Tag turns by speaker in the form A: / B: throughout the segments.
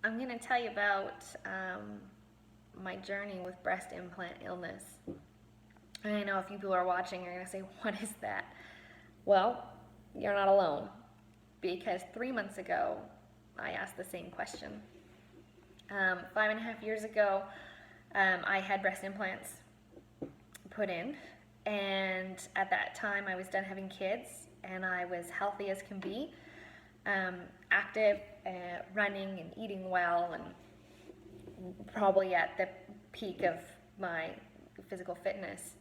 A: I'm going to tell you about my journey with breast implant illness. And I know a few people are watching are going to say, what is that? Well, you're not alone, because 3 months ago, I asked the same question. 5.5 years ago, I had breast implants put in, and at that time I was done having kids, and I was healthy as can be, active, running and eating well, and probably at the peak of my physical fitness.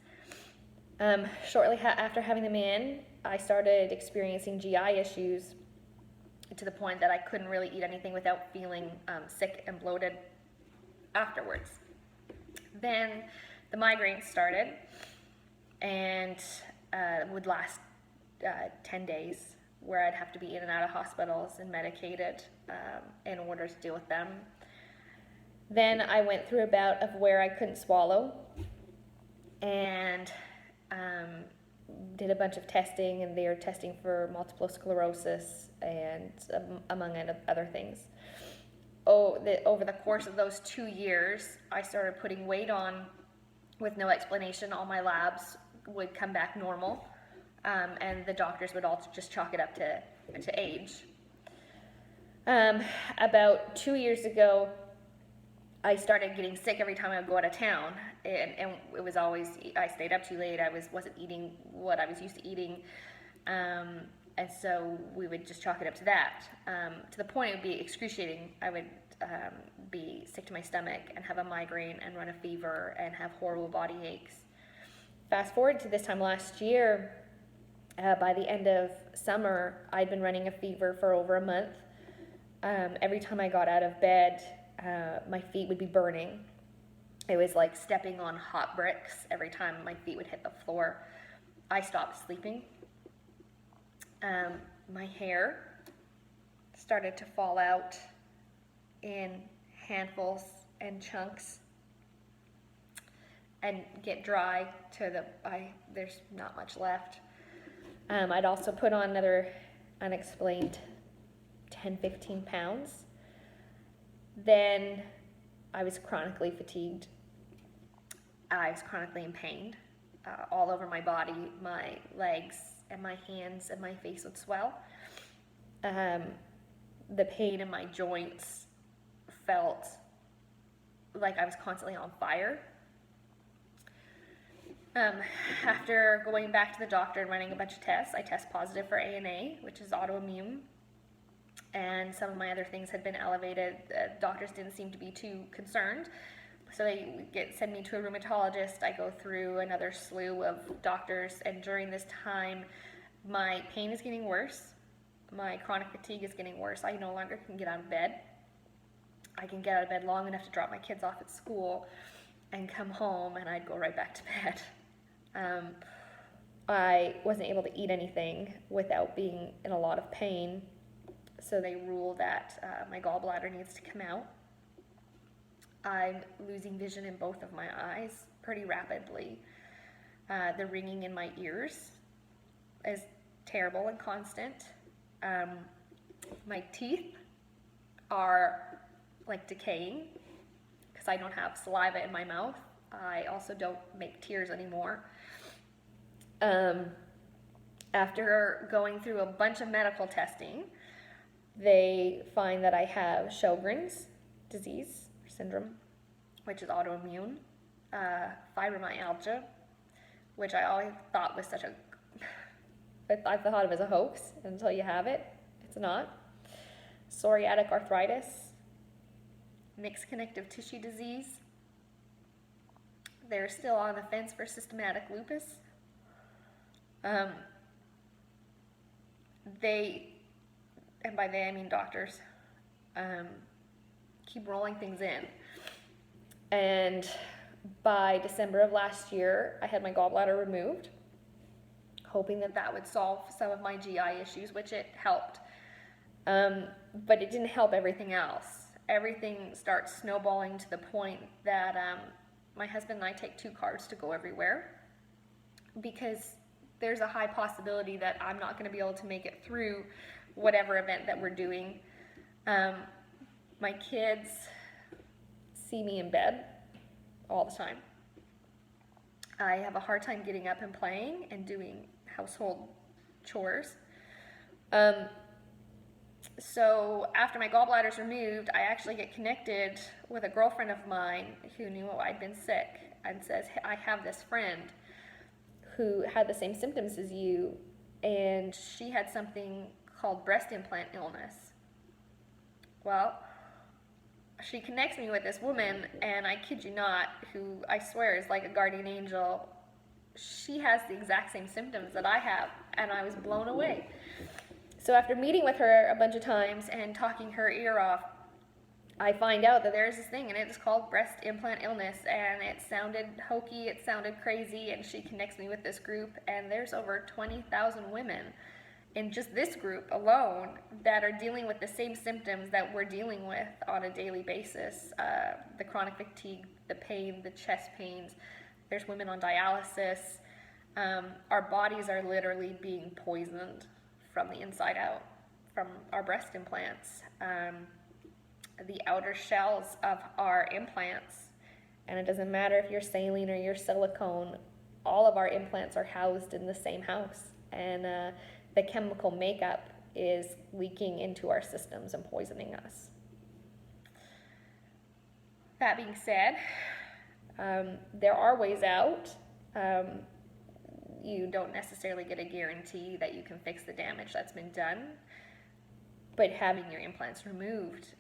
A: Shortly after having them in, I started experiencing GI issues to the point that I couldn't really eat anything without feeling sick and bloated afterwards. Then the migraines started and would last 10 days, where I'd have to be in and out of hospitals and medicated in order to deal with them. Then I went through a bout of where I couldn't swallow, and did a bunch of testing, and they were testing for multiple sclerosis and among other things. Over the course of those 2 years, I started putting weight on with no explanation. All my labs would come back normal, and the doctors would all just chalk it up to age. About 2 years ago, I started getting sick every time I would go out of town, and it was always, I stayed up too late, I wasn't eating what I was used to eating, and so we would just chalk it up to that, to the point it would be excruciating. I would be sick to my stomach and have a migraine and run a fever and have horrible body aches. Fast forward to this time last year, by the end of summer, I'd been running a fever for over a month. Every time I got out of bed, my feet would be burning. It was like stepping on hot bricks every time my feet would hit the floor. I stopped sleeping. My hair started to fall out in handfuls and chunks and get dry to there's not much left. I'd also put on another unexplained 10-15 pounds. Then I was chronically fatigued. I was chronically in pain all over my body. My legs and my hands and my face would swell. The pain in my joints felt like I was constantly on fire. After going back to the doctor and running a bunch of tests, I test positive for ANA, which is autoimmune, and some of my other things had been elevated. Doctors didn't seem to be too concerned, so they send me to a rheumatologist. I go through another slew of doctors, and during this time, my pain is getting worse. My chronic fatigue is getting worse. I no longer can get out of bed. I can get out of bed long enough to drop my kids off at school and come home, and I'd go right back to bed. I wasn't able to eat anything without being in a lot of pain, so they ruled that my gallbladder needs to come out. I'm losing vision in both of my eyes pretty rapidly. The ringing in my ears is terrible and constant. My teeth are like decaying because I don't have saliva in my mouth. I also don't make tears anymore. After going through a bunch of medical testing, they find that I have Sjogren's disease or syndrome, which is autoimmune, fibromyalgia, which I always thought was I thought it was a hoax until you have it. It's not. Psoriatic arthritis, mixed connective tissue disease. They're still on the fence for systematic lupus. And by they I mean doctors, keep rolling things in. And by December of last year, I had my gallbladder removed, hoping that would solve some of my GI issues, which it helped. But it didn't help everything else. Everything starts snowballing to the point that my husband and I take 2 cars to go everywhere, because there's a high possibility that I'm not going to be able to make it through whatever event that we're doing. My kids see me in bed all the time. I have a hard time getting up and playing and doing household chores. So after my gallbladder's removed, I actually get connected with a girlfriend of mine who knew I'd been sick and says, "Hey, I have this friend who had the same symptoms as you, and she had something called breast implant illness." Well, she connects me with this woman, and I kid you not, who I swear is like a guardian angel. She has the exact same symptoms that I have, and I was blown away. So after meeting with her a bunch of times and talking her ear off, I find out that there's this thing, and it's called breast implant illness, and it sounded hokey, it sounded crazy, and she connects me with this group, and there's over 20,000 women in just this group alone that are dealing with the same symptoms that we're dealing with on a daily basis. The chronic fatigue, the pain, the chest pains. There's women on dialysis. Our bodies are literally being poisoned from the inside out from our breast implants. The outer shells of our implants, and it doesn't matter if you're saline or you're silicone, all of our implants are housed in the same house, and the chemical makeup is leaking into our systems and poisoning us. That being said, there are ways out. You don't necessarily get a guarantee that you can fix the damage that's been done, but having your implants removed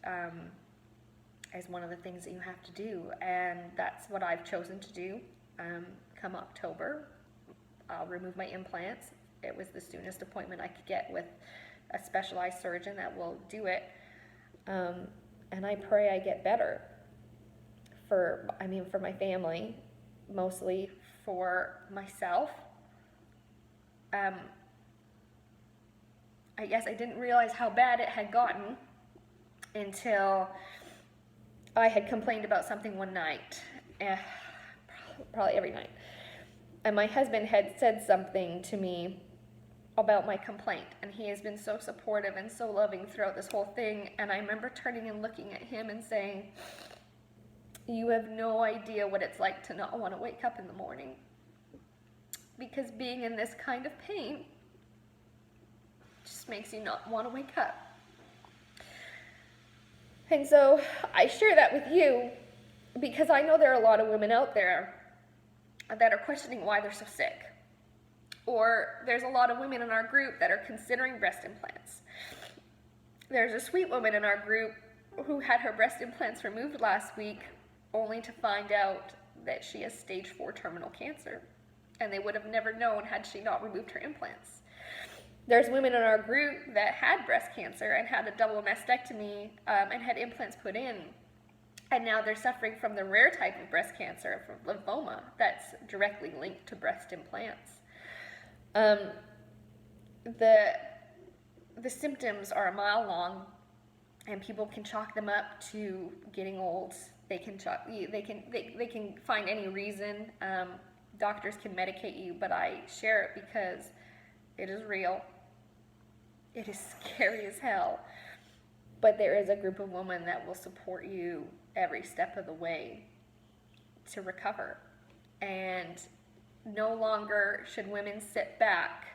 A: is one of the things that you have to do, and that's what I've chosen to do. Come October, I'll remove my implants. It was the soonest appointment I could get with a specialized surgeon that will do it, and I pray I get better for my family, mostly for myself. I guess I didn't realize how bad it had gotten until I had complained about something one night, probably every night, and my husband had said something to me about my complaint, and he has been so supportive and so loving throughout this whole thing, and I remember turning and looking at him and saying, "You have no idea what it's like to not want to wake up in the morning, because being in this kind of pain just makes you not want to wake up." And so I share that with you because I know there are a lot of women out there that are questioning why they're so sick. Or there's a lot of women in our group that are considering breast implants. There's a sweet woman in our group who had her breast implants removed last week, only to find out that she has stage 4 terminal cancer, and they would have never known had she not removed her implants. There's women in our group that had breast cancer and had a double mastectomy and had implants put in, and now they're suffering from the rare type of breast cancer, from lymphoma, that's directly linked to breast implants. The symptoms are a mile long, and people can chalk them up to getting old. They can find any reason. Doctors can medicate you, but I share it because it is real. It is scary as hell. But there is a group of women that will support you every step of the way to recover. And no longer should women sit back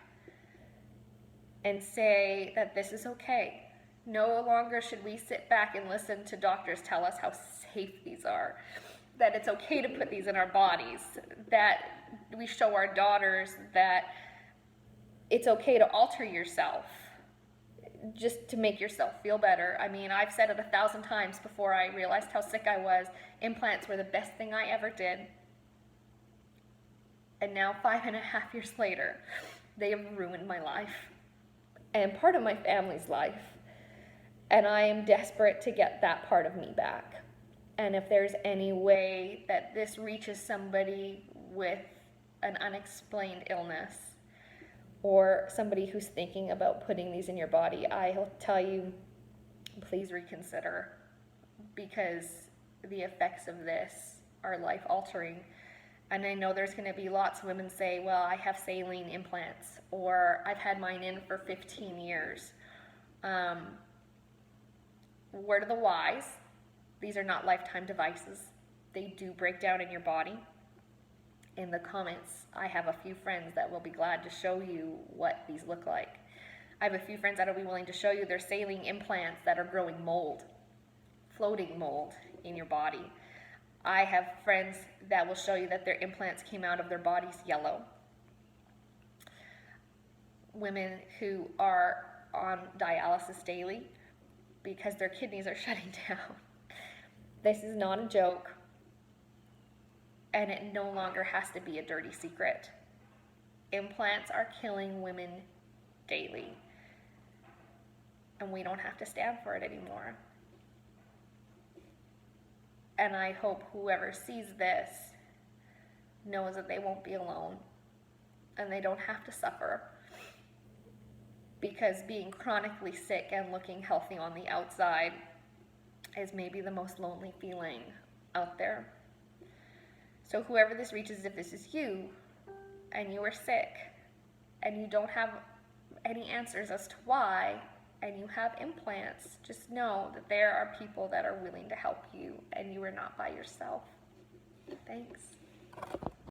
A: and say that this is okay. No longer should we sit back and listen to doctors tell us how safe these are, that it's okay to put these in our bodies, that we show our daughters that it's okay to alter yourself just to make yourself feel better. I mean, I've said it 1,000 times before I realized how sick I was. Implants were the best thing I ever did. And now 5.5 years later, they have ruined my life and part of my family's life. And I am desperate to get that part of me back. And if there's any way that this reaches somebody with an unexplained illness, or somebody who's thinking about putting these in your body, I'll tell you, please reconsider, because the effects of this are life-altering. And I know there's going to be lots of women say, well, I have saline implants, or I've had mine in for 15 years. word of the wise, these are not lifetime devices. They do break down in your body. In the comments, I have a few friends that will be glad to show you what these look like. I have a few friends that will be willing to show you their saline implants that are growing mold, floating mold in your body. I have friends that will show you that their implants came out of their bodies yellow. Women who are on dialysis daily because their kidneys are shutting down. This is not a joke, and it no longer has to be a dirty secret. Implants are killing women daily, and we don't have to stand for it anymore. And I hope whoever sees this knows that they won't be alone and they don't have to suffer, because being chronically sick and looking healthy on the outside is maybe the most lonely feeling out there. So whoever this reaches, if this is you and you are sick and you don't have any answers as to why, and you have implants, just know that there are people that are willing to help you and you are not by yourself. Thanks.